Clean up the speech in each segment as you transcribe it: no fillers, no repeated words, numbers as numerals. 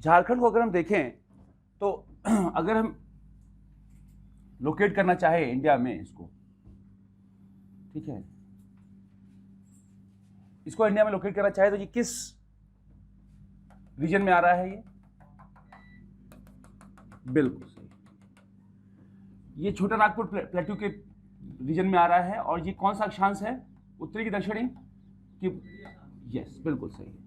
झारखंड को अगर हम देखें तो अगर हम लोकेट करना चाहे इंडिया में इसको, ठीक है, इसको इंडिया में लोकेट करना चाहे तो ये किस रीजन में आ रहा है? ये बिल्कुल सही, ये छोटा नागपुर प्लेट्यू के रीजन में आ रहा है। और ये कौन सा अक्षांश है, उत्तरी की दक्षिणी कि? यस, बिल्कुल सही है।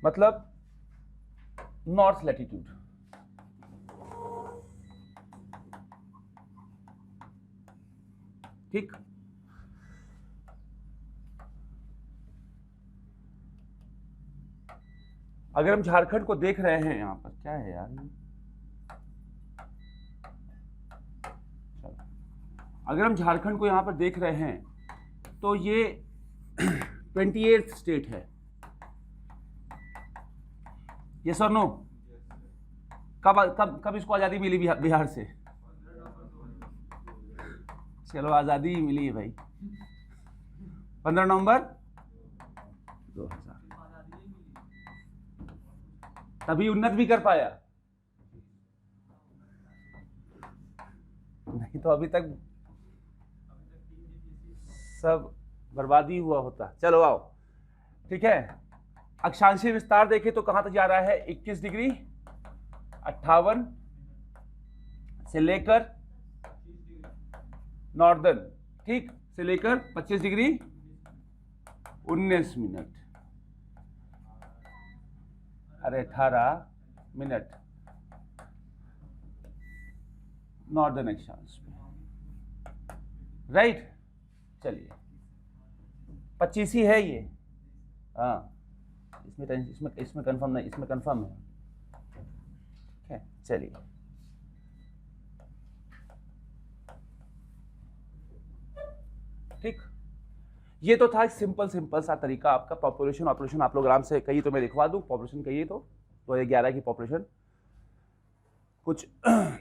मतलब नॉर्थ लैटिट्यूड। ठीक, अगर हम झारखंड को देख रहे हैं, यहां पर क्या है यार, अगर हम झारखंड को यहां पर देख रहे हैं तो ये 28th स्टेट है। यस और नो? कब कब कब इसको आजादी मिली बिहार से? चलो आजादी ही मिली है भाई, 15 नवंबर 2000। तभी उन्नत भी कर पाया, नहीं तो अभी तक सब बर्बादी हुआ होता। चलो आओ, ठीक है। अक्षांशीय विस्तार देखें तो कहां तक जा रहा है? 21 डिग्री 58 से लेकर नॉर्दर्न, ठीक, से लेकर 25 डिग्री 19 मिनट, अरे 18 मिनट नॉर्दर्न अक्षांश में, राइट। चलिए 25 ही है ये, हाँ, इसमें कंफर्म नहीं, इसमें कंफर्म है, ठीक है। चलिए ठीक, ये तो था सिंपल सा तरीका आपका। पॉपुलेशन ऑपरेशन आप लोग आराम से कहिए तो मैं लिखवा दूं, पॉपुलेशन कहिए तो 2011 की पॉपुलेशन कुछ मैं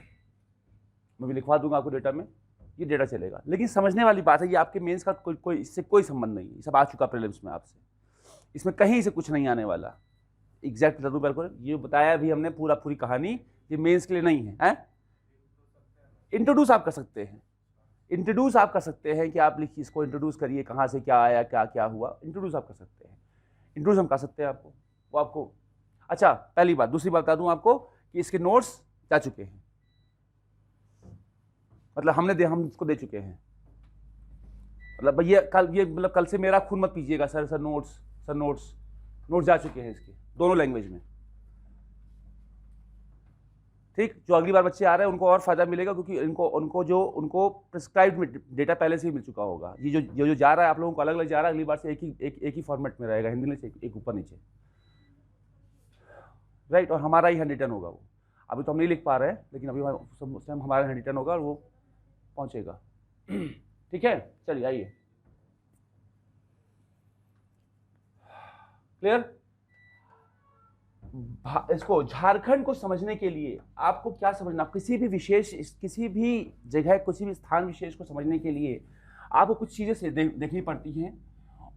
भी लिखवा दूंगा आपको डेटा में, ये डेटा चलेगा। लेकिन समझने वाली बात है, ये आपके मेंस का कोई इससे कोई संबंध नहीं है, सब आ चुका प्रीलिम्स में आपसे, इसमें कहीं से कुछ नहीं आने वाला। एग्जैक्ट बता दूं मेरे को, ये बताया भी हमने पूरी कहानी, ये मेंस के लिए नहीं है। इंट्रोड्यूस आप कर सकते हैं, इंट्रोड्यूस आप कर सकते हैं कि आप लिखिए, इसको इंट्रोड्यूस करिए, कहाँ से क्या आया, क्या क्या हुआ, इंट्रोड्यूस आप कर सकते हैं। इंट्रोड्यूस हम कर सकते हैं आपको, वो आपको। अच्छा, पहली बात। दूसरी बात बता दूं आपको कि इसके नोट्स जा चुके हैं, मतलब हम इसको दे चुके हैं। मतलब ये कल से मेरा खून मत पीजिएगा, सर नोट्स जा चुके हैं इसके दोनों लैंग्वेज में, ठीक। जो अगली बार बच्चे आ रहे हैं उनको और फायदा मिलेगा, क्योंकि उनको प्रिस्क्राइब्ड डेटा पहले से ही मिल चुका होगा। ये जो जा रहा है आप लोगों को अलग अलग जा रहा है, अगली बार से एक ही फॉर्मेट में रहेगा, हिंदी में से एक ऊपर नीचे, राइट। और हमारा ही हैंड रिटन होगा वो, अभी तो हम नहीं लिख पा रहे हैं, लेकिन अभी उस टाइम हमारा हैंड रिटन होगा और वो पहुंचेगा, ठीक है। चलिए आइए, क्लियर। इसको झारखंड को समझने के लिए आपको क्या समझना, किसी भी जगह, किसी भी स्थान विशेष को समझने के लिए आपको कुछ चीजें से देखनी पड़ती हैं।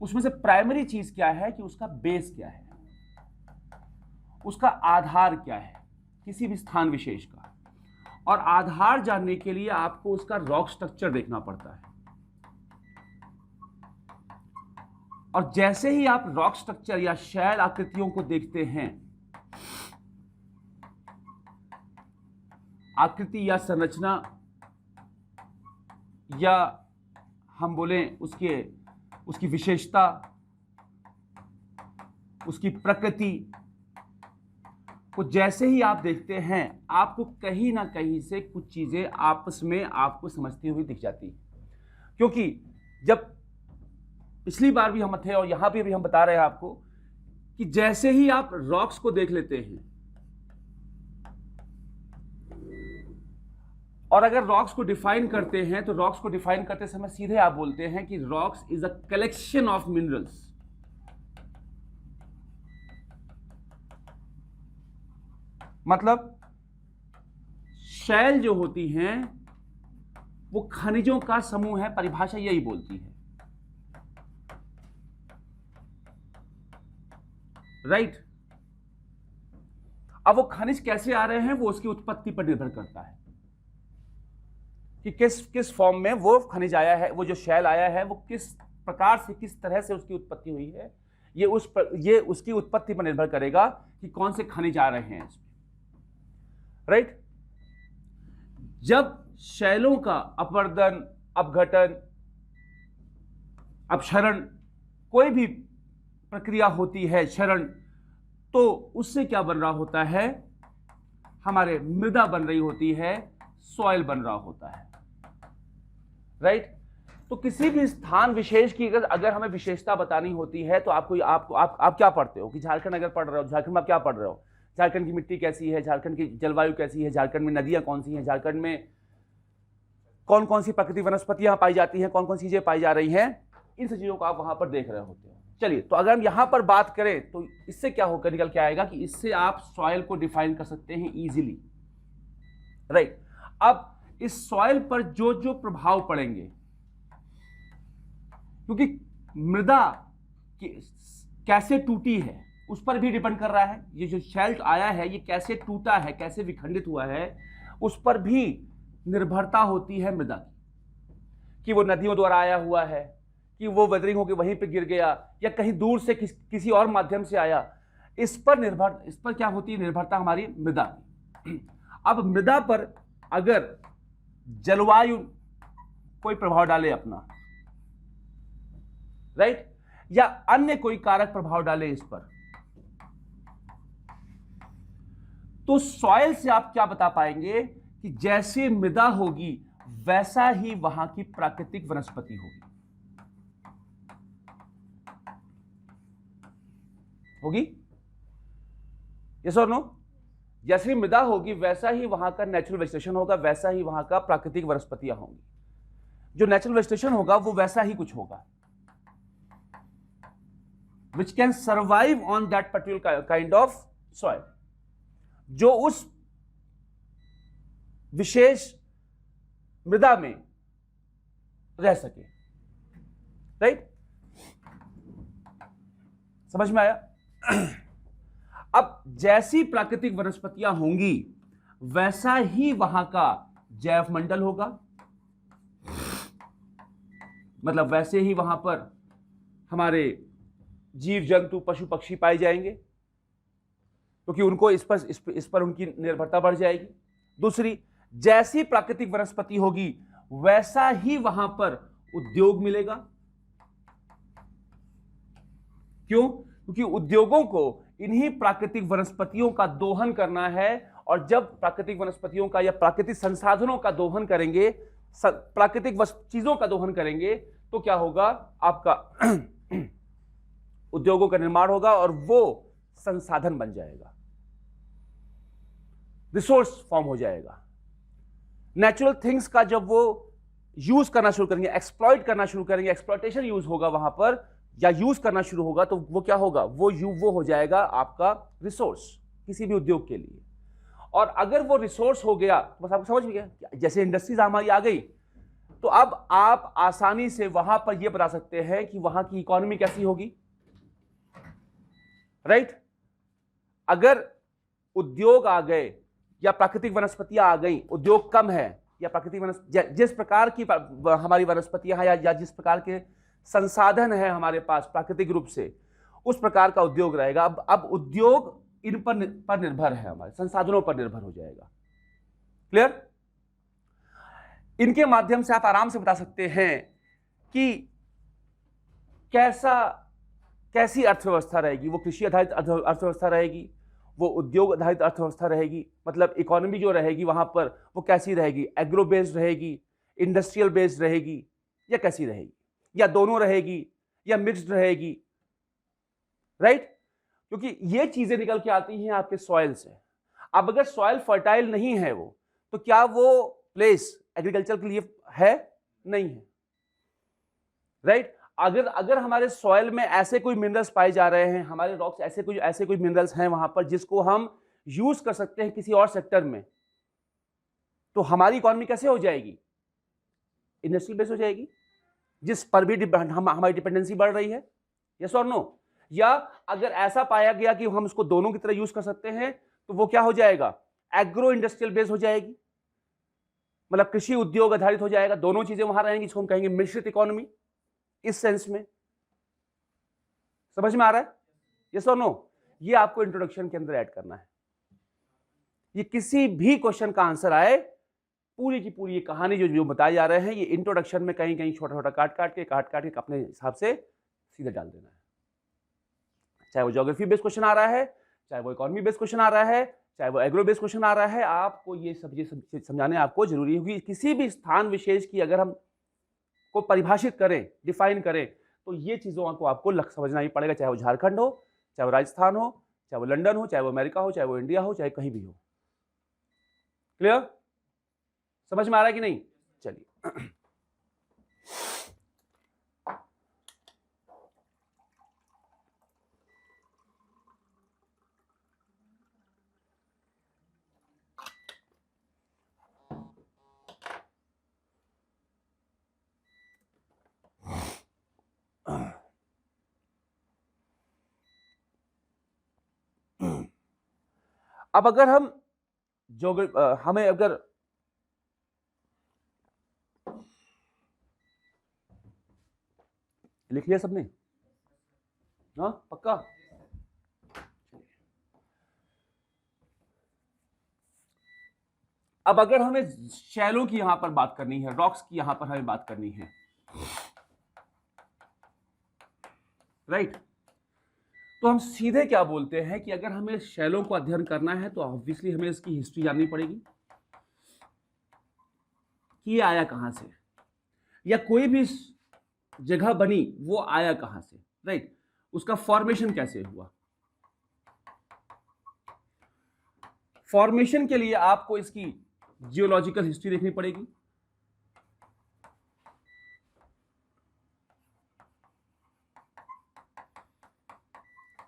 उसमें से प्राइमरी चीज क्या है कि उसका बेस क्या है, उसका आधार क्या है किसी भी स्थान विशेष का। और आधार जानने के लिए आपको उसका रॉक स्ट्रक्चर देखना पड़ता है। और जैसे ही आप रॉक स्ट्रक्चर या शैल आकृतियों को देखते हैं, आकृति या संरचना, या हम बोलें उसकी विशेषता, उसकी प्रकृति को जैसे ही आप देखते हैं, आपको कहीं ना कहीं से कुछ चीजें आपस में आपको समझती हुई दिख जाती है। क्योंकि जब पिछली बार भी हम थे और यहां पे भी हम बता रहे हैं आपको कि जैसे ही आप रॉक्स को देख लेते हैं, और अगर रॉक्स को डिफाइन करते हैं, तो रॉक्स को डिफाइन करते समय सीधे आप बोलते हैं कि rocks is a collection of minerals. मतलब शैल जो होती हैं वो खनिजों का समूह है, परिभाषा यही बोलती है, राइट। अब वो खनिज कैसे आ रहे हैं वो उसकी उत्पत्ति पर निर्भर करता है कि किस फॉर्म में वो खनिज आया है, वो जो शैल आया है वो किस प्रकार से, किस तरह से उसकी उत्पत्ति हुई है। ये उसकी उत्पत्ति पर निर्भर करेगा कि कौन से खनिज आ रहे हैं इसमें, राइट। जब शैलों का अपवर्तन, अपघटन, अपक्षरण, कोई भी प्रक्रिया होती है, क्षरण, तो उससे क्या बन रहा होता है, हमारे मृदा बन रही होती है, सॉइल बन रहा होता है, राइट। तो किसी भी स्थान विशेष की अगर हमें विशेषता बतानी होती है तो आप क्या पढ़ते हो कि झारखंड अगर पढ़ रहे हो, झारखंड में आप क्या पढ़ रहे हो, झारखंड की मिट्टी कैसी है, झारखंड की जलवायु कैसी है, झारखंड में नदियां कौन सी हैं, झारखंड में कौन कौन सी प्राकृतिक वनस्पतियां पाई जाती हैं, कौन कौन सी चीजें पाई जा रही हैं, इन सब चीजों को आप वहां पर देख रहे होते हो। चलिए, तो अगर हम यहां पर बात करें तो इससे क्या होकर निकल के आएगा कि इससे आप सॉइल को डिफाइन कर सकते हैं इजीली, राइट। अब इस सॉइल पर जो जो प्रभाव पड़ेंगे, क्योंकि मृदा कैसे टूटी है उस पर भी डिपेंड कर रहा है, ये जो शेल्ट आया है ये कैसे टूटा है, कैसे विखंडित हुआ है, उस पर भी निर्भरता होती है मृदा की, कि वो नदियों द्वारा आया हुआ है, कि वो वेदरिंग होकर वहीं पे गिर गया, या कहीं दूर से किसी और माध्यम से आया। इस पर क्या होती है निर्भरता हमारी मृदा की। अब मृदा पर अगर जलवायु कोई प्रभाव डाले अपना, राइट, या अन्य कोई कारक प्रभाव डाले इस पर, तो सॉइल से आप क्या बता पाएंगे कि जैसे मृदा होगी वैसा ही वहां की प्राकृतिक वनस्पति होगी, यस और नो। जैसी मृदा होगी वैसा ही वहां का नेचुरल वेजिटेशन होगा, वैसा ही वहां का प्राकृतिक वनस्पतियां होंगी। जो नेचुरल वेजिटेशन होगा वो वैसा ही कुछ होगा, which can survive on that particular kind of soil, जो उस विशेष मृदा में रह सके, राइट। समझ में आया। अब जैसी प्राकृतिक वनस्पतियां होंगी वैसा ही वहां का जैव मंडल होगा, मतलब वैसे ही वहां पर हमारे जीव जंतु पशु पक्षी पाए जाएंगे, क्योंकि उनको इस पर उनकी निर्भरता बढ़ जाएगी। दूसरी, जैसी प्राकृतिक वनस्पति होगी वैसा ही वहां पर उद्योग मिलेगा। क्यों? क्योंकि उद्योगों को इन्हीं प्राकृतिक वनस्पतियों का दोहन करना है, और जब प्राकृतिक वनस्पतियों का या प्राकृतिक संसाधनों का दोहन करेंगे, प्राकृतिक चीजों का दोहन करेंगे, तो क्या होगा, आपका उद्योगों का निर्माण होगा और वो संसाधन बन जाएगा, रिसोर्स फॉर्म हो जाएगा। नेचुरल थिंग्स का जब वो यूज करना शुरू करेंगे, एक्सप्लॉइट करना शुरू करेंगे, एक्सप्लॉइटेशन यूज होगा वहां पर, या यूज करना शुरू होगा, तो वो क्या होगा, वो हो जाएगा आपका रिसोर्स किसी भी उद्योग के लिए। और अगर वो रिसोर्स हो गया, बस आपको समझ में गया, जैसे इंडस्ट्रीज हमारी आ गई, तो अब आप आसानी से वहां पर यह बता सकते हैं कि वहां की इकोनॉमी कैसी होगी, राइट। अगर उद्योग आ गए या प्राकृतिक वनस्पतियां आ गई, उद्योग कम है या प्राकृतिक वनस्पति, जिस प्रकार की हमारी वनस्पतियां हैं या जिस प्रकार के संसाधन है हमारे पास प्राकृतिक रूप से, उस प्रकार का उद्योग रहेगा। अब उद्योग इन पर निर्भर है, हमारे संसाधनों पर निर्भर हो जाएगा। क्लियर? इनके माध्यम से आप आराम से बता सकते हैं कि कैसी अर्थव्यवस्था रहेगी। वो कृषि आधारित अर्थव्यवस्था रहेगी, वो उद्योग आधारित अर्थव्यवस्था रहेगी, मतलब इकोनॉमी जो रहेगी वहां पर वो कैसी रहेगी, एग्रो बेस्ड रहेगी, इंडस्ट्रियल बेस्ड रहेगी, या कैसी रहेगी, या दोनों रहेगी, या मिक्स्ड रहेगी, राइट। क्योंकि ये चीजें निकल के आती हैं आपके सॉइल से। अब अगर सॉइल फर्टाइल नहीं है वो, तो क्या वो प्लेस एग्रीकल्चर के लिए है? नहीं है, राइट। अगर हमारे सॉइल में ऐसे कोई मिनरल्स पाए जा रहे हैं, हमारे रॉक्स ऐसे कोई मिनरल्स हैं वहां पर जिसको हम यूज कर सकते हैं किसी और सेक्टर में, तो हमारी इकोनॉमी कैसे हो जाएगी? इंडस्ट्रियल बेस हो जाएगी, जिस पर भी हमारी डिपेंडेंसी बढ़ रही है, यस और नो। या अगर ऐसा पाया गया कि हम उसको दोनों की तरह यूज कर सकते हैं, तो वो क्या हो जाएगा, एग्रो इंडस्ट्रियल बेस हो जाएगी, मतलब कृषि उद्योग आधारित हो जाएगा, दोनों चीजें वहां रहेंगी, जिसको हम कहेंगे मिश्रित इकोनॉमी, इस सेंस में। समझ में आ रहा है, यस और नो। ये आपको इंट्रोडक्शन के अंदर ऐड करना है। ये किसी भी क्वेश्चन का आंसर आए, पूरी की पूरी ये कहानी जो बताए जा रहे हैं, ये इंट्रोडक्शन में कहीं कहीं छोटा छोटा काट के अपने हिसाब से सीधे डाल देना है। चाहे वो ज्योग्राफी बेस्ड क्वेश्चन आ रहा है, चाहे वो इकोनॉमी बेस्ड क्वेश्चन आ रहा है, चाहे वो एग्रो बेस्ड क्वेश्चन आ रहा है, आपको ये सब चीज समझाने आपको जरूरी होगी। किसी भी स्थान विशेष की अगर हम को परिभाषित करें, डिफाइन करें, तो ये चीजों को आपको समझना ही पड़ेगा, चाहे वो झारखंड हो, चाहे वो राजस्थान हो, चाहे वो लंदन हो, चाहे वो अमेरिका हो, चाहे वो इंडिया हो, चाहे कहीं भी हो। क्लियर, समझ में आ रहा है कि नहीं? चलिए अब अगर हम हमें अगर लिख लिया सबने, हाँ पक्का? अब अगर हमें शैलों की यहां पर बात करनी है, रॉक्स की यहां पर हमें बात करनी है, राइट, तो हम सीधे क्या बोलते हैं कि अगर हमें शैलों को अध्ययन करना है तो ऑब्वियसली हमें इसकी हिस्ट्री जाननी पड़ेगी कि ये आया कहां से, या कोई भी जगह बनी वो आया कहां से, राइट, उसका फॉर्मेशन कैसे हुआ। फॉर्मेशन के लिए आपको इसकी जियोलॉजिकल हिस्ट्री देखनी पड़ेगी,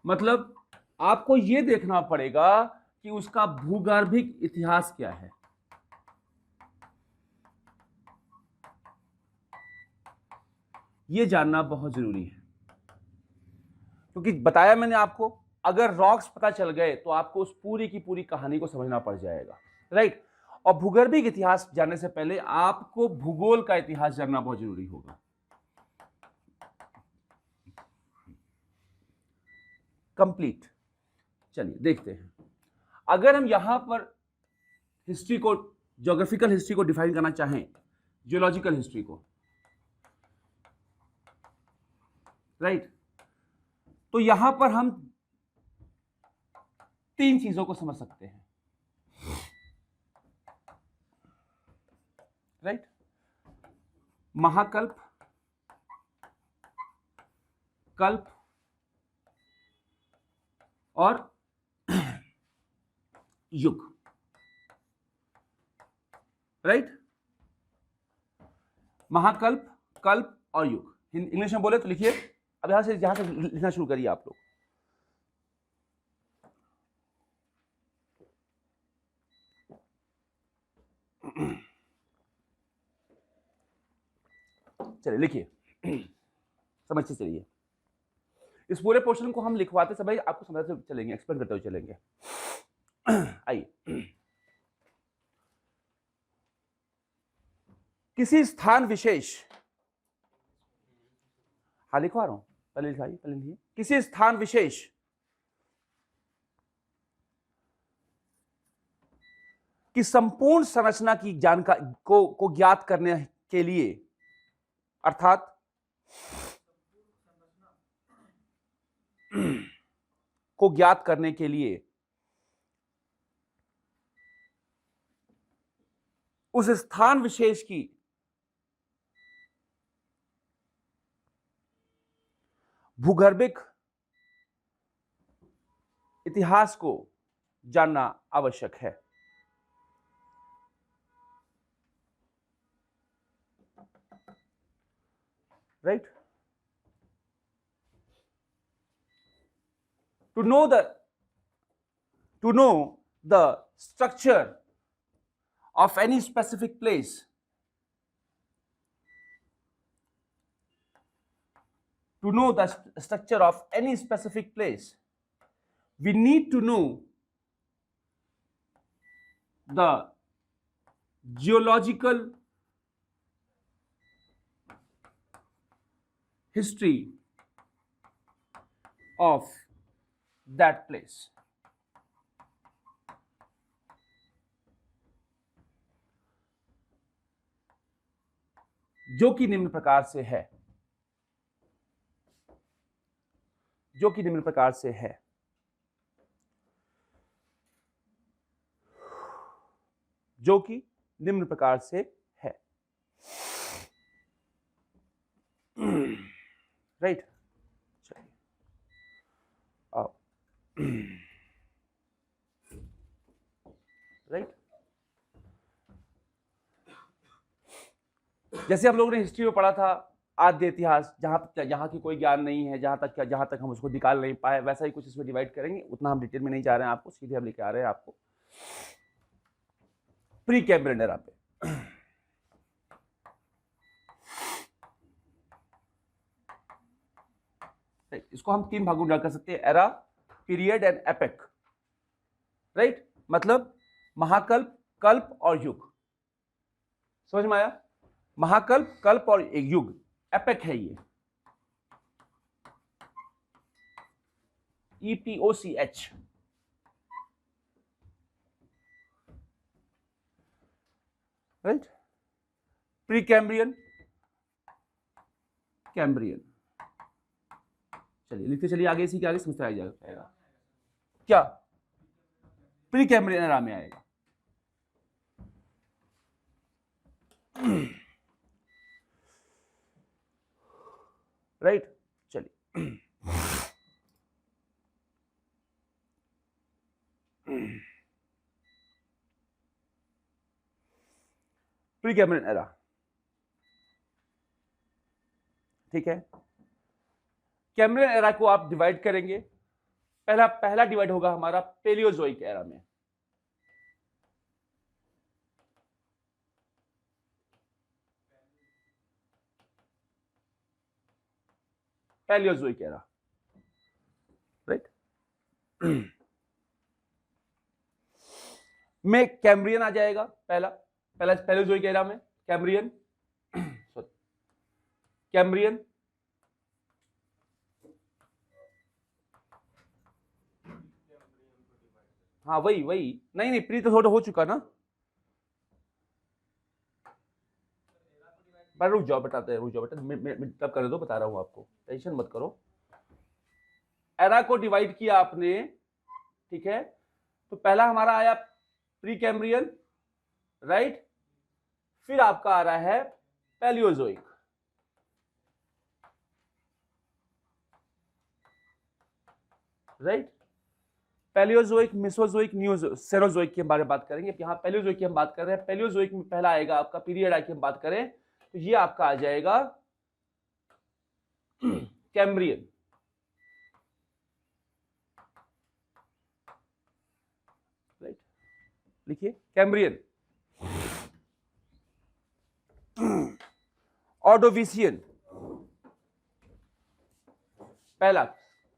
मतलब आपको यह देखना पड़ेगा कि उसका भूगर्भिक इतिहास क्या है। यह जानना बहुत जरूरी है, क्योंकि बताया मैंने आपको, अगर रॉक्स पता चल गए तो आपको उस पूरी की पूरी कहानी को समझना पड़ जाएगा, राइट। और भूगर्भिक इतिहास जानने से पहले आपको भूगोल का इतिहास जानना बहुत जरूरी होगा। कंप्लीट, चलिए देखते हैं। अगर हम यहां पर हिस्ट्री को, ज्योग्राफिकल हिस्ट्री को डिफाइन करना चाहें, जियोलॉजिकल हिस्ट्री को, राइट, तो यहां पर हम तीन चीजों को समझ सकते हैं, राइट। महाकल्प, कल्प और युग, राइट। महाकल्प, कल्प और युग, इंग्लिश में बोले तो लिखिए, अब यहां से लिखना शुरू करिए आप लोग। चलिए लिखिए, समझते चलिए। इस पूरे पोर्शन को हम लिखवाते समय आपको समझते चलेंगे, एक्सप्लेन करते हुए चलेंगे। आइए, किसी स्थान विशेष, हाँ लिखवा रहा हूं, पहले लिखाइए, पहले लिखिए। किसी स्थान विशेष की संपूर्ण संरचना की जानकारी को ज्ञात करने के लिए, अर्थात को ज्ञात करने के लिए उस स्थान विशेष की भूगर्भिक इतिहास को जानना आवश्यक है, right. To know the structure of any specific place, to know the structure of any specific place, we need to know the geological history of that place. जो कि निम्न प्रकार से है, जो कि निम्न प्रकार से है। जो कि निम्न प्रकार से है। राइट, चलिए आओ। राइट, जैसे हम लोगों ने हिस्ट्री में पढ़ा था आद्य इतिहास, जहां की कोई ज्ञान नहीं है, जहां तक हम उसको निकाल नहीं पाए, वैसा ही कुछ इसमें डिवाइड करेंगे। उतना हम डिटेल में नहीं जा रहे हैं, आपको सीधे हम लेके आ रहे हैं आपको प्री कैम्ब्रियन एरा पे। इसको हम 3 भागों में कर सकते हैं, era, period and epic. Right, मतलब महाकल्प, कल्प और युग। समझ में आया? महाकल्प, कल्प और एक युग, एपिक है ये, EPOCH। Right, pre Cambrian, Cambrian. चलिए लिखते चलिए आगे, इसी के आगे समझते आ जाएगा। क्या प्री कैम्ब्रियन एरा में आएगा। राइट, चलिए प्री कैम्ब्रियन एरा। ठीक है, कैम्ब्रियन एरा को आप डिवाइड करेंगे। पहला डिवाइड होगा हमारा पेलियोजोइक एरा में। पेलियोजोइक एरा, राइट, में कैम्ब्रियन आ जाएगा। पहला पेलियोजोइक एरा में कैम्ब्रियन, सॉरी कैम्ब्रियन, हाँ वही नहीं प्री तो थोड़ा हो चुका ना। पर रुक जाओ बेटा, तब कर दो, बता रहा हूं आपको, टेंशन मत करो। एरा को डिवाइड किया आपने, ठीक है, तो पहला हमारा आया प्री कैम्ब्रियन, राइट, फिर आपका आ रहा है Palaeozoic. Right, Palaeozoic, Mesozoic, Cenozoic की हम बारे में बात करेंगे। यहां पैलियोजोइक की हम बात कर रहे हैं। पैलियोजोइक में पहला आएगा आपका पीरियड की हम बात करें तो ये आपका आ जाएगा कैम्ब्रियन। राइट, लिखिए कैम्ब्रियन। ऑर्डोविशियन, पहला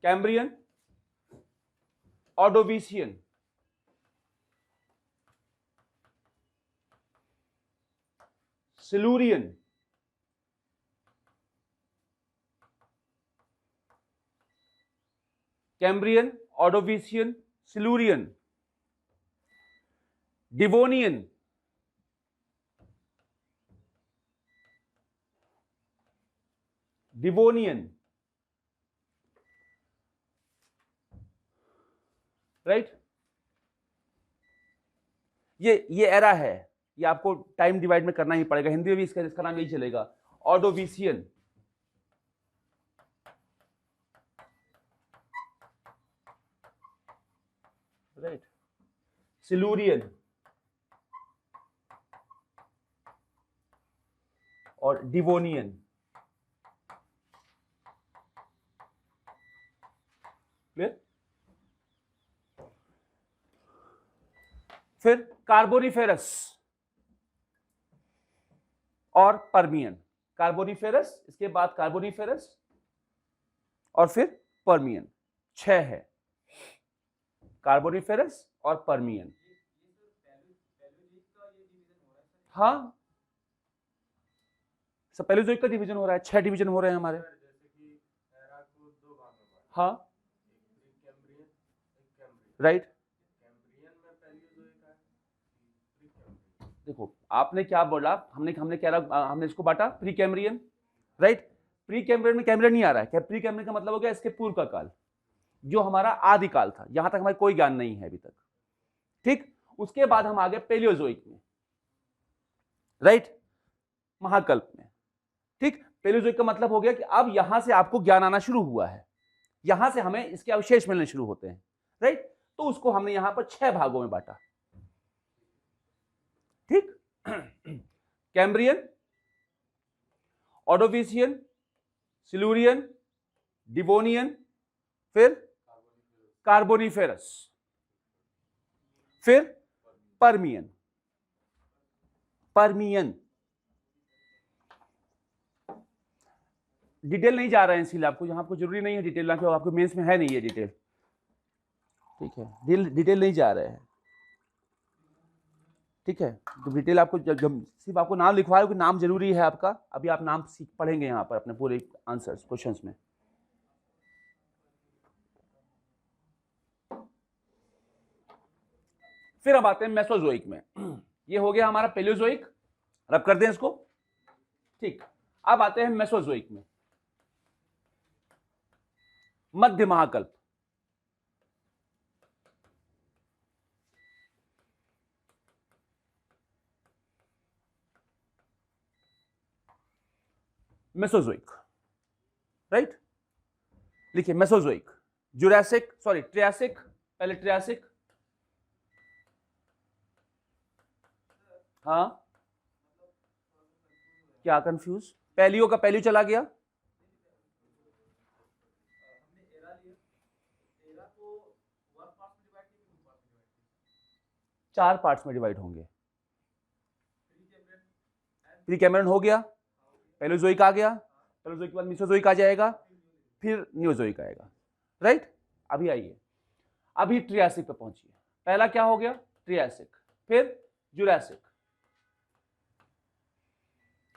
Cambrian, Ordovician, Silurian, Cambrian, Ordovician, Silurian, Devonian, right, ये एरा है, ये आपको टाइम डिवाइड में करना ही पड़ेगा। हिंदी में भी इसका नाम यही चलेगा, ऑर्डोविशियन, राइट, सिलूरियन और डिवोनियन। क्लियर? फिर कार्बोनिफेरस और पर्मियन। कार्बोनिफेरस, इसके बाद कार्बोनिफेरस, और फिर पर्मियन। 6 है, कार्बोनिफेरस और पर्मियन। हाँ, सब पैलियोजोइक का डिवीजन हो रहा है, 6 डिवीजन हो रहे हैं हमारे। हाँ, राइट। देखो आपने क्या बोला, हमने क्या हमने इसको बांटा pre Cambrian, right. Pre Cambrian में कैम्ब्रियन नहीं आ रहा है, क्या प्री कैम्ब्रियन का मतलब हो गया इसके पूर्व का काल, जो हमारा आदिकाल था, यहां तक हमारे कोई ज्ञान नहीं है अभी तक, ठीक। उसके बाद हम आ गए पेलियोजोइक में, राइट, महाकल्प में, ठीक। पेलियोजोइक का मतलब हो गया कि अब यहां से आपको ज्ञान आना शुरू हुआ है, यहां से हमें इसके अवशेष मिलने शुरू होते हैं, राइट। तो उसको हमने यहां पर 6 भागों में बांटा, ठीक। कैम्ब्रियन, ऑर्डोविशियन, सिल्यूरियन, डिवोनियन, फिर कार्बोनिफेरस, फिर पर्मियन। पर्मियन डिटेल नहीं जा रहे हैं, इसीलिए आपको, आपको जरूरी नहीं है डिटेल ना, आपको मेंस में है नहीं ये डिटेल, ठीक है, डिटेल नहीं जा रहे हैं, ठीक है। तो डिटेल आपको सिर्फ आपको नाम लिखवा रहा हूं कि नाम जरूरी है आपका, अभी आप नाम सीख पढ़ेंगे यहाँ पर अपने पूरे आंसर्स क्वेश्चंस में। फिर अब आते हैं मेसोजोइक में। ये हो गया हमारा पेलियोजोइक, रब कर दें इसको, ठीक। अब आते हैं मेसोजोइक में, मध्य महाकल्प। मेसोजोइक, राइट, लिखिए मेसोजोइक, जुरासिक, सॉरी ट्रियासिक, पहले ट्रियासिक, हाँ क्या कंफ्यूज, पैलियो का पैलियो चला गया, चार पार्ट्स में डिवाइड होंगे। प्री कैम्ब्रियन हो गया, पेलोजोइक आ गया, पेलोजोइक के बाद मिसोजोइक आ जाएगा, फिर न्यूजोइक आएगा, राइट। अभी आइए, अभी ट्रियासिक पे पहुंचिए। पहला क्या हो गया, ट्रियासिक, फिर जुरासिक।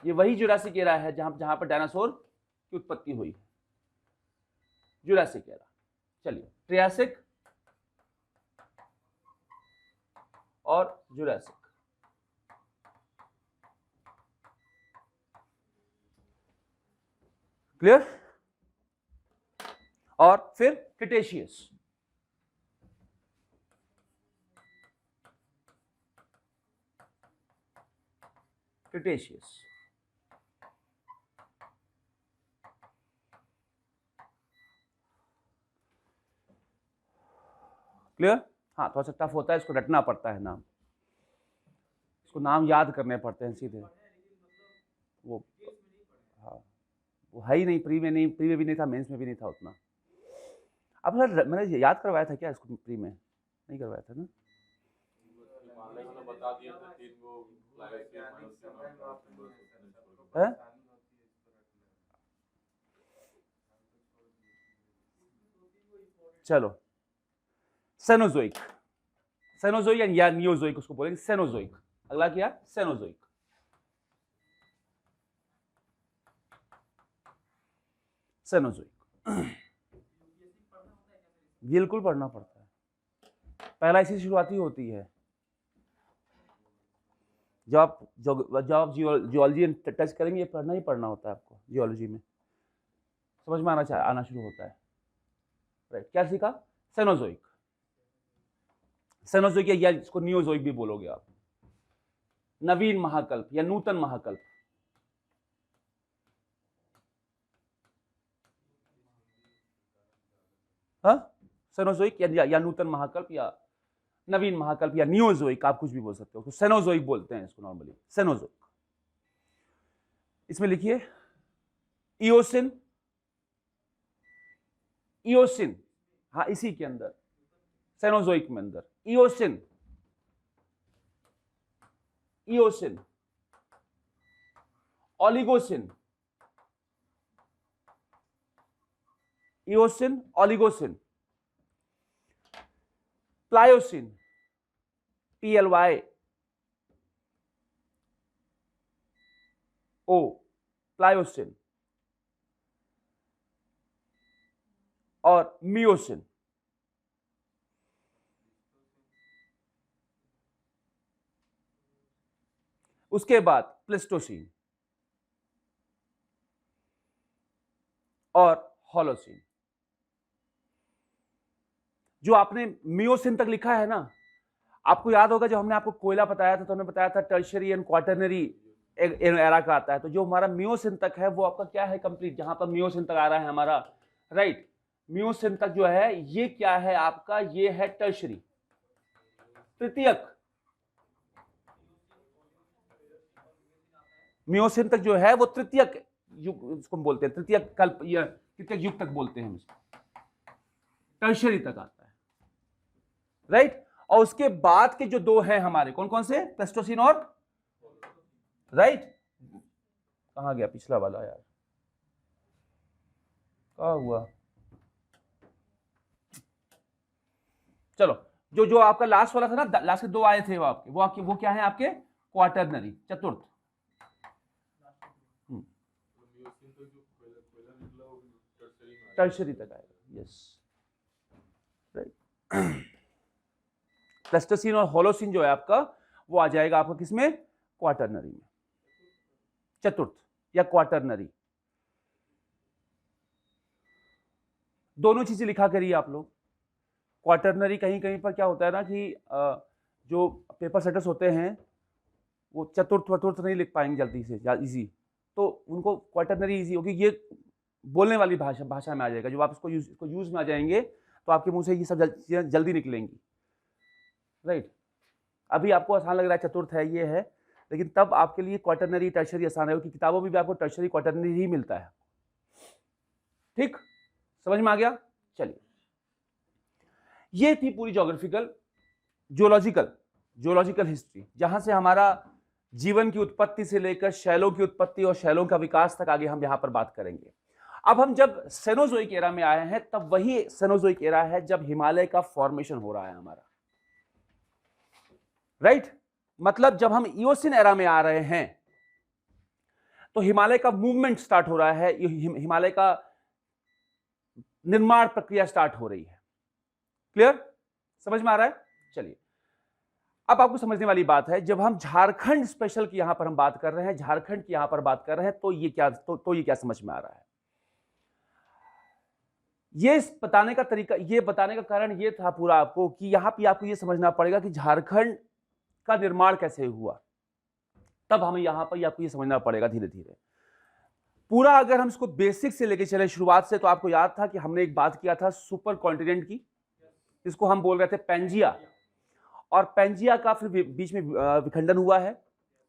ये वही जुरासिक एरा है जहां पर डायनासोर की उत्पत्ति हुई, जुरासिक एरा। चलिए, ट्रियासिक और जुरासिक, क्लियर। और फिर क्रिटेशियस, क्रिटेशियस, क्लियर। हाँ, थोड़ा सा टफ होता है, इसको रटना पड़ता है नाम, इसको नाम याद करने पड़ते हैं सीधे, वो हाँ, वो है ही नहीं, प्री में नहीं, प्री में भी नहीं था, मेंस में भी नहीं था उतना। अब सर मैंने याद करवाया था क्या इसको, प्री में नहीं करवाया था ना? है? चलो, सेनोजोइक, सेनोजोइक या नियोजोइक उसको बोलेंगे, सेनोजोइक। अगला क्या, सेनोजोइक। सेनोजोइक बिल्कुल पढ़ना पड़ता है, पहला इसी शुरुआती होती है। जब आप जियोलॉजी टच करेंगे, ये पढ़ना ही पढ़ना होता है आपको, जियोलॉजी में समझ में आना शुरू होता है, राइट। क्या सीखा, सेनोजोइक, सेनोजोइक या इसको नियोजोइक भी बोलोगे आप, नवीन महाकल्प या नूतन महाकल्प। हाँ, सेनोजोइक या नूतन महाकल्प या नवीन महाकल्प या नियोजोइक, आप कुछ भी बोल सकते हो, तो सेनोजोइक बोलते हैं इसको नॉर्मली, सेनोजोइक। इसमें लिखिए इयोसिन, इयोसिन, हाँ इसी के अंदर, सेनोजोइक में अंदर eosin, eosin, Oligocene, eosin, Oligocene, Pliocene, PLY O, Pliocene, और मियोसिन। उसके बाद प्लेस्टोसिन और होलोसिन। जो आपने मियोसिन तक लिखा है ना, आपको याद होगा जब हमने आपको कोयला बताया था तो हमने बताया था टर्शियरी एंड क्वाटरनरी एरा का आता है। तो जो हमारा मियोसिन तक है वो आपका क्या है, कंप्लीट। जहां पर मियोसिन तक आ रहा है हमारा, राइट, मियोसिन तक जो है ये क्या है आपका, ये है टर्शियरी, तृतीयक। मियोसिन तक जो है वो तृतीयक युग उसको बोलते हैं, तृतीयक कल्प या तृतीयक युग तक बोलते हैं, टर्शियरी तक आता है, राइट। और उसके बाद के जो दो हैं हमारे, कौन कौन से, प्लेस्टोसिन और, राइट। कहां गया पिछला वाला यार, क्या हुआ। चलो, जो जो आपका लास्ट वाला था ना, लास्ट के दो आए थे वो आपके, वो क्या है आपके, क्वाटरनरी, चतुर्थ। टर्शियरी तक आएगा, यस, राइट। प्लेस्टोसिन और होलोसिन जो है आपका, वो आ जाएगा आपका किसमें, क्वाटरनरी में, चतुर्थ या क्वाटरनरी। दोनों चीजें लिखा करिए आप लोग। क्वाटरनरी कहीं कहीं पर क्या होता है ना कि जो पेपर सेटर्स होते हैं वो चतुर्थ वतुर्थ नहीं लिख पाएंगे जल्दी से इजी, तो उनको क्वाटरनरी इजी होगी, ये बोलने वाली भाषा में आ जाएगा। जब आप इसको यूज में आ जाएंगे तो आपके मुंह से ये सब चीजें जल्दी निकलेंगी, राइट। अभी आपको आसान लग रहा है चतुर्थ है ये है, लेकिन तब आपके लिए क्वाटरनरी टर्शियरी आसान है, क्योंकि किताबों में भी आपको टर्शियरी क्वाटरनरी ही मिलता है। ठीक, समझ में आ गया। चलिए, ये थी पूरी ज्योग्राफिकल जियोलॉजिकल हिस्ट्री, जहां से हमारा जीवन की उत्पत्ति से लेकर शैलों की उत्पत्ति और शैलों का विकास तक आगे हम यहां पर बात करेंगे। अब हम जब सेनोजोइक एरा में आए हैं, तब वही सेनोजोइक एरा है जब हिमालय का फॉर्मेशन हो रहा है हमारा, राइट। मतलब जब हम इओसिन एरा में आ रहे हैं तो हिमालय का मूवमेंट स्टार्ट हो रहा है, हिमालय का निर्माण प्रक्रिया स्टार्ट हो रही है। क्लियर, समझ में आ रहा है। चलिए, अब आपको समझने वाली बात है, जब हम झारखंड स्पेशल की यहां पर हम बात कर रहे हैं, झारखंड की यहां पर बात कर रहे हैं, तो ये क्या ये क्या समझ में आ रहा है। ये बताने का तरीका, ये बताने का कारण ये था पूरा आपको कि यहां पे आपको ये समझना पड़ेगा कि झारखंड का निर्माण कैसे हुआ, तब हमें यहां पर आपको ये समझना पड़ेगा धीरे धीरे पूरा। अगर हम इसको बेसिक से लेके चले शुरुआत से, तो आपको याद था कि हमने एक बात किया था सुपर कॉन्टिनेंट की, जिसको हम बोल रहे थे पेंजिया, और पेंजिया का फिर बीच में विखंडन हुआ है,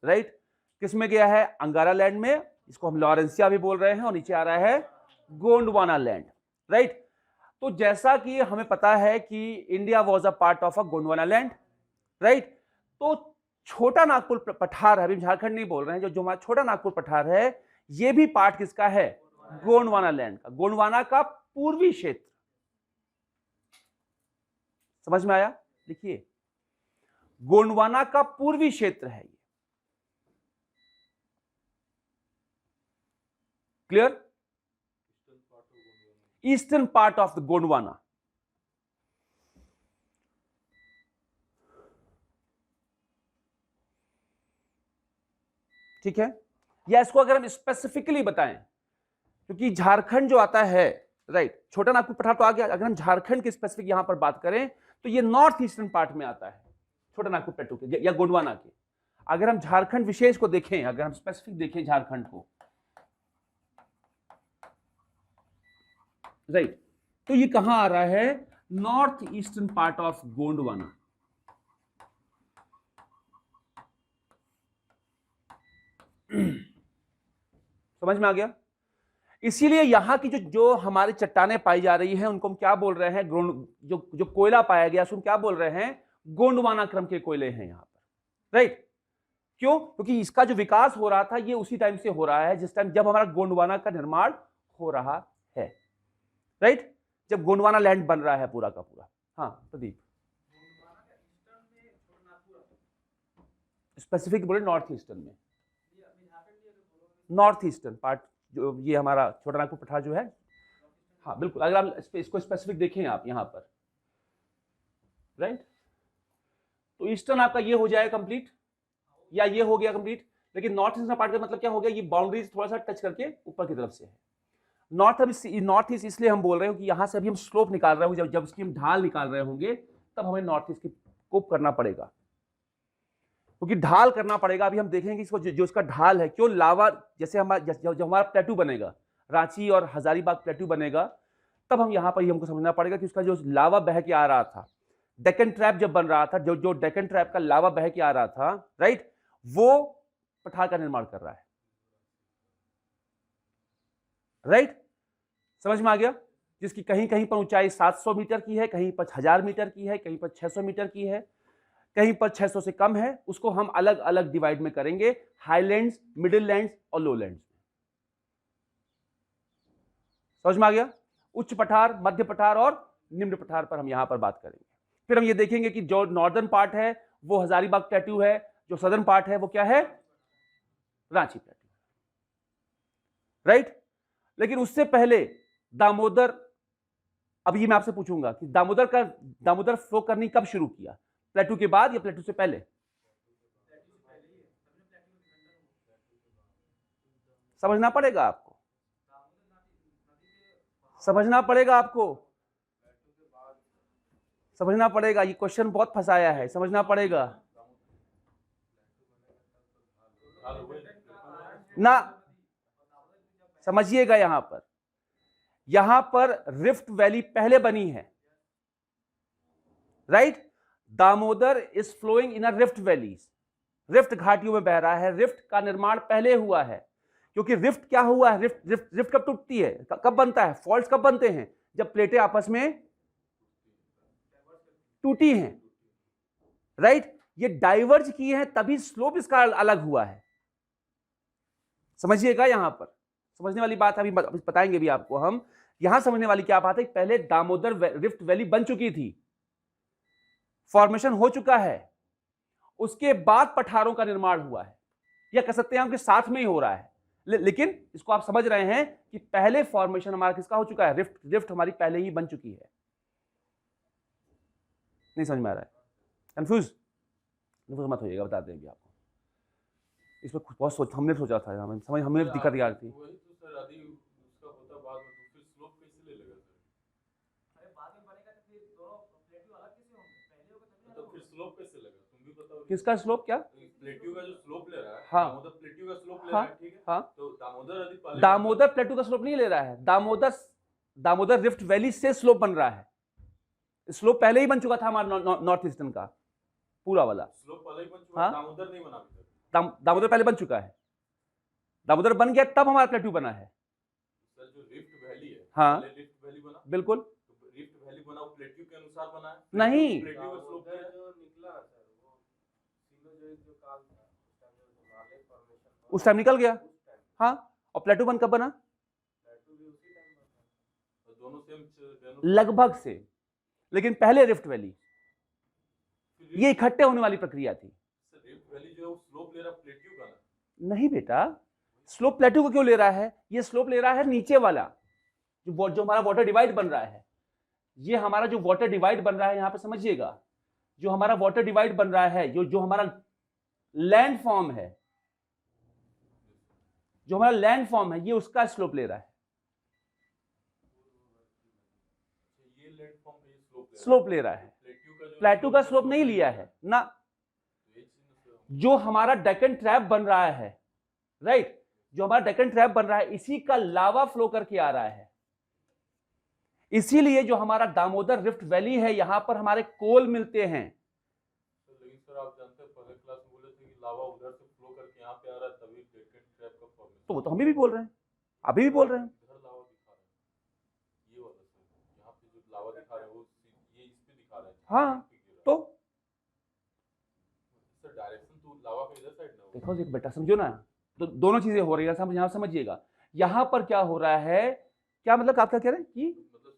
राइट। किसमें गया है, अंगारा लैंड में, इसको हम लॉरेंसिया भी बोल रहे हैं, और नीचे आ रहा है गोंडवाना लैंड, राइट। तो जैसा कि हमें पता है कि India was a part of a Gondwana land, right. तो छोटा नागपुर पठार है, अभी झारखंड नहीं बोल रहे हैं, जो हमारा छोटा नागपुर पठार है, ये भी पार्ट किसका है, गोंडवाना लैंड का, गोंडवाना का पूर्वी क्षेत्र। समझ में आया, लिखिए, गोंडवाना का पूर्वी क्षेत्र है ये। Clear, eastern part of the Gondwana. ठीक है, या इसको अगर हम स्पेसिफिकली बताएं, क्योंकि झारखंड जो आता है, राइट, छोटा नागपुर पठार तो आ गया, अगर हम झारखंड की स्पेसिफिक यहां पर बात करें तो ये नॉर्थ ईस्टर्न पार्ट में आता है, छोटा नागपुर प्लेटू के या गोंडवाना के। अगर हम झारखंड विशेष को देखें, अगर हम स्पेसिफिक देखें झारखंड को, राइट, तो ये कहां आ रहा है, north eastern part of Gondwana. समझ में आ गया। इसीलिए यहां की जो हमारी चट्टानें पाई जा रही हैं, उनको हम क्या बोल रहे हैं, जो कोयला पाया गया उसको क्या बोल रहे हैं, गोंडवाना क्रम के कोयले हैं यहां पर, राइट। क्यों, क्योंकि इसका जो विकास हो रहा था ये उसी टाइम से हो रहा है जिस टाइम जब हमारा गोंडवाना का निर्माण हो रहा है, राइट, जब गोंडवाना लैंड बन रहा है पूरा का पूरा। हाँ प्रदीप, स्पेसिफिक बोले नॉर्थ ईस्टर्न में, नॉर्थ ईस्टर्न पार्ट जो ये हमारा छोटा नागपुर पठार जो है। हाँ बिल्कुल, अगर आप इसको स्पेसिफिक देखें आप यहाँ पर, राइट, तो ईस्टर्न आपका ये हो जाएगा कंप्लीट, या ये हो गया कंप्लीट, लेकिन नॉर्थ ईस्टर्न पार्ट का मतलब क्या हो गया, ये बाउंड्रीज थोड़ा सा टच करके ऊपर की तरफ से है। नॉर्थ ईस्ट इसलिए हम बोल रहे हो कि यहां से अभी हम स्लोप निकाल रहे होंगे, जब उसकी हम ढाल निकाल रहे होंगे तब हमें नॉर्थ ईस्ट की कोप करना पड़ेगा, क्योंकि ढाल करना पड़ेगा। अभी हम देखेंगे इसको जो उसका ढाल है, क्यों लावा, जैसे हमारा जब हमारा प्लेटू बनेगा, रांची और हजारीबाग प्लेटू बनेगा, तब हम यहां पर हमको समझना पड़ेगा कि उसका जो लावा बह के आ रहा था, डेक्कन ट्रैप जब बन रहा था, जो डेक्कन ट्रैप का लावा बह के आ रहा था, राइट, वो पठार का निर्माण कर रहा है। राइट, समझ में आ गया, जिसकी कहीं कहीं पर ऊंचाई 700 मीटर की है, कहीं पर 1000 मीटर की है, कहीं पर 600 मीटर की है, कहीं पर 600 से कम है, उसको हम अलग अलग डिवाइड में करेंगे, हाईलैंड्स, मिडिल लैंड्स और लोलैंड्स। समझ में आ गया, उच्च पठार, मध्य पठार और निम्न पठार पर हम यहां पर बात करेंगे। फिर हम ये देखेंगे कि जो नॉर्दर्न पार्ट है वो हजारीबाग प्लेटू है, जो सदर्न पार्ट है वो क्या है, रांची प्लेटू, राइट। लेकिन उससे पहले दामोदर, अब ये मैं आपसे पूछूंगा कि दामोदर फ्लो करनी कब शुरू किया, प्लेटू के बाद या प्लेटू से पहले? समझना पड़ेगा आपको, समझना पड़ेगा आपको, समझना पड़ेगा, ये क्वेश्चन बहुत फंसाया है, समझना पड़ेगा ना, समझिएगा। यहां पर रिफ्ट वैली पहले बनी है, right. Damodar is flowing in a rift valleys, rift घाटियों में बह रहा है, रिफ्ट का निर्माण पहले हुआ है, क्योंकि रिफ्ट क्या हुआ है, रिफ्ट कब टूटती है, कब बनता है, फॉल्ट्स कब बनते हैं, जब प्लेटें आपस में टूटी हैं, राइट, ये डाइवर्ज की है तभी स्लोप इसका अलग हुआ है, समझिएगा। यहां पर समझने वाली बात अभी बताएंगे भी आपको हम। यहां समझने वाली क्या बात है, पहले दामोदर रिफ्ट वैली बन चुकी थी, फॉर्मेशन हो चुका है, उसके बाद पठारों का निर्माण हुआ है, या कह सकते हैं हम कि साथ में ही हो रहा है, लेकिन इसको आप समझ रहे हैं कि पहले फॉर्मेशन हमारा किसका हो चुका है, रिफ्ट हमारी पहले ही बन चुकी है। नहीं समझ में आ रहा है, कंफ्यूज मत होइएगा, बता देंगे आपको, इसमें बहुत हमने सोचा था, हमने दिक्कत यार थी। किसका स्लोप, क्या प्लेट्यू का जो स्लोप ले रहा है, हाँ, दामोदर प्लेट्यू का स्लोप ले हाँ, रहा है, ठीक है, हाँ, तो दामोदर प्लेटू का स्लोप नहीं ले रहा है, दामोदर रिफ्ट वैली से स्लोप बन रहा है, स्लोप पहले ही बन चुका था हमारा नॉर्थ ईस्टर्न का पूरा वाला, स्लोप पहले ही बन चुका, हाँ, दामोदर नहीं बना, दामोदर पहले बन चुका है, दामोदर बन गया तब हमारा प्लेटू बना है। सर जो रिफ्ट वैली है, हाँ, रिफ्ट वैली बना, बिल्कुल, तो रिफ्ट वैली बना वो प्लेट्यू के अनुसार बना है, नहीं, प्लेट्यू का स्लोप जो निकला सर, वो जो काल था उस टाइम निकल गया, हाँ, और प्लेटू बन कब बना, दोनों सेम लगभग से, लेकिन पहले रिफ्ट वैली, ये इकट्ठे होने वाली प्रक्रिया थी। रिफ्ट वैली जो स्लोप ले रहा प्लेट्यू का नहीं बेटा, स्लोप प्लेटू को क्यों ले रहा है, ये स्लोप ले रहा है नीचे वाला, जो हमारा वाटर डिवाइड बन रहा है, ये हमारा जो वाटर डिवाइड बन रहा है, यहां पे समझिएगा, जो हमारा वाटर डिवाइड बन रहा है, जो हमारा लैंड फॉर्म है, जो हमारा लैंड फॉर्म है, ये उसका स्लोप ले रहा है, स्लोप ले रहा है, प्लेटू का स्लोप नहीं लिया है ना। जो हमारा डेक्कन ट्रैप बन रहा है, राइट, जो हमारा डेक्कन ट्रैप बन रहा है, इसी का लावा फ्लो करके आ रहा है, इसीलिए जो हमारा दामोदर रिफ्ट वैली है, यहां पर हमारे कोल मिलते हैं। लेकिन सर आप जानते हैं पहले क्लास में बोले थे कि लावा उधर से फ्लो करके यहां पे आ रहा है, तभी डेक्कन ट्रैप का फॉर्मेशन, तो वो तो हम भी बोल रहे हैं, अभी भी बोल रहे हैं, इधर लावा दिखा रहा है, ये वाला सर यहां पे जो लावा दिखा रहा है वो ये इस पे दिखा रहा है, हाँ, तो सर डायरेक्शन तो लावा का इधर साइड ना, देखो एक बेटा समझो ना, तो दोनों चीजें हो रही है, यहां समझिएगा, यहां पर क्या हो रहा है, क्या मतलब आप क्या कह रहे हैं कि मतलब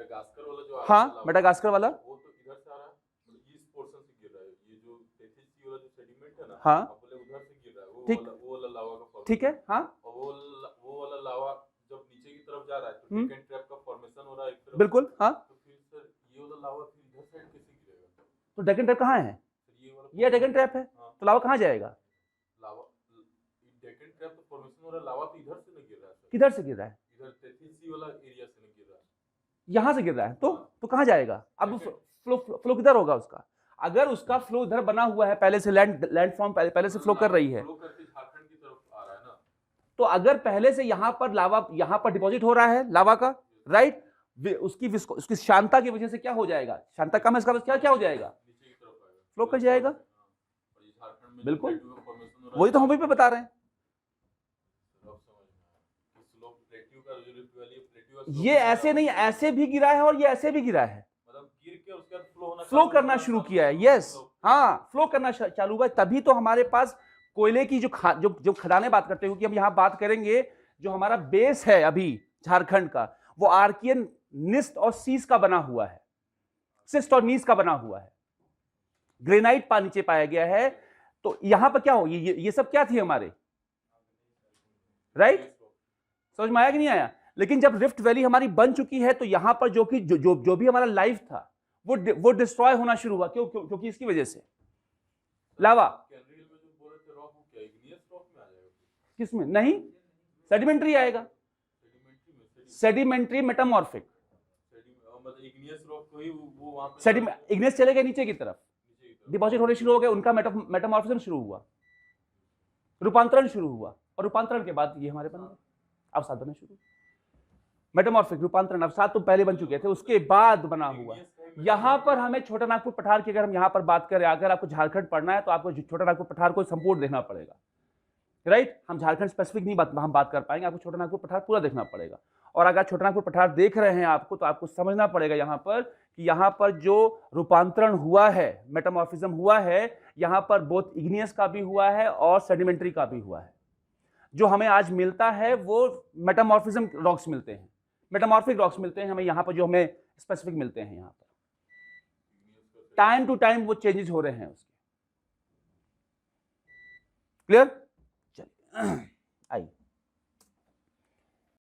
मेडागास्कर वाला जो आ रहा है हाँ लावा, मेडागास्कर वाला, वो तो इधर से आ रहा है, मतलब इस पोर्शन से गिर रहा है, ये जो टेथिस सी वाला जो सेडिमेंट है ना, हाँ आप बोले उधर से गिर रहा है, ठीक, वो वाला लावा का फॉर्मेशन, ठीक है, हाँ और वो वाला लावा जब नीचे की तरफ जा रहा है तो डेकन ट्रैप का फॉर्मेशन हो रहा है एक तरफ, बिल्कुल, हाँ। तो फिर सर ये वाला लावा फिर इधर साइड कैसे गिरेगा? तो डेकन ट्रैप कहाँ है? सर ये वाला ये डेकन ट्रैप है, हाँ, तो लावा कहाँ जाएगा? लावा डेकन ट्रैप का फॉर्मेशन हो रहा है, लावा तो इधर से नहीं गिर रहा है सर, किधर से गिर रहा है? इधर टेथिस सी वाला एरिया से नहीं गिर रहा है, यहाँ से गिर रहा है, तो कहाँ जाएगा? अब फ्लो फ्लो किधर होगा उसका? अगर उसका फ्लो इधर बना हुआ है, पहले से लैंड फॉर्म पहले से फ्लो कर रही है, फ्लो करके झारखंड की तरफ आ रहा है ना, तो अगर पहले से यहाँ पर लावा यहाँ पर डिपॉजिट हो रहा है लावा का, राइट, उसकी शांता की वजह से क्या हो जाएगा? शांता कम है, इसका क्या क्या हो जाएगा? नीचे की तरफ आएगा, फ्लो कर जाएगा, और ये झारखंड में बिल्कुल। प्लेट्यू का फॉर्मेशन हो रहा वही तो हम वहीं पे बता रहे हैं। अब समझ में आया कि स्लोप प्लेट्यू का जो रिफ्ट वैली प्लेट्यू का slope ये गिरा ऐसे है, नहीं, ऐसे भी गिरा है और ये ऐसे भी गिरा है, मतलब गिर के उसके बाद फ्लो होना फ्लो करना शुरू किया है, यस, हाँ फ्लो करना चालू हुआ है, तभी तो हमारे पास कोयले की जो खदानें बात करते हैं, क्योंकि हम यहाँ बात करेंगे जो हमारा बेस है अभी झारखंड का, वो आर्कियन निस्ट और सीस का बना हुआ है, सिस्ट और नीस का बना हुआ है, ग्रेनाइट पानी नीचे पाया गया है। तो यहां पर क्या हो, ये सब क्या थी हमारे, राइट, समझ में आया कि नहीं आया? लेकिन जब रिफ्ट वैली हमारी बन चुकी है तो यहां पर जो भी हमारा लाइफ था वो डिस्ट्रॉय होना शुरू हुआ, क्योंकि इसकी वजह से लावा। कैनरियल में जो बोल रहे थे रॉक, वो क्या इग्नियस रॉक में आ जाएगा? किसमें? नहीं, सेडिमेंट्री आएगा, सेडिमेंट्री में सेडिमेंट्री मेटामॉर्फिक, मतलब इग्नियस रॉक को ही वो वहां पे इग्नेस चले गए नीचे की तरफ, नीचे की तरफ डिपॉजिट होने शुरू हो गए, उनका मेटामॉर्फिज्म शुरू हुआ, रूपांतरण शुरू हुआ, और रूपांतरण के बाद ये हमारे बन गए अवसाद बनने शुरू। मेटामॉर्फिक रूपांतरण अवसाद तो पहले बन चुके थे, उसके बाद बना हुआ। यहां पर हमें छोटा नागपुर पठार की अगर हम यहां पर बात करें, अगर आपको झारखंड पढ़ना है तो आपको छोटा नागपुर पठार को संपूर्ण देखना पड़ेगा, राइट। हम झारखंड स्पेसिफिक नहीं हम बात कर पाएंगे, आपको छोटा नागपुर पठार पूरा देखना पड़ेगा। और अगर छोटा नागपुर पठार देख रहे हैं आपको, तो आपको समझना पड़ेगा यहां पर कि यहां पर जो रूपांतरण हुआ है, मेटामॉर्फिज्म हुआ है, यहां पर बोथ इग्नियस का भी हुआ है और सेडिमेंट्री का भी हुआ है। जो हमें आज मिलता है वो मेटामॉर्फिज्म रॉक्स मिलते हैं, मेटामॉर्फिक रॉक्स मिलते हैं हमें यहां पर, जो हमें स्पेसिफिक मिलते हैं यहां पर। टाइम टू टाइम वो चेंजेस हो रहे हैं उसके, क्लियर? चलिए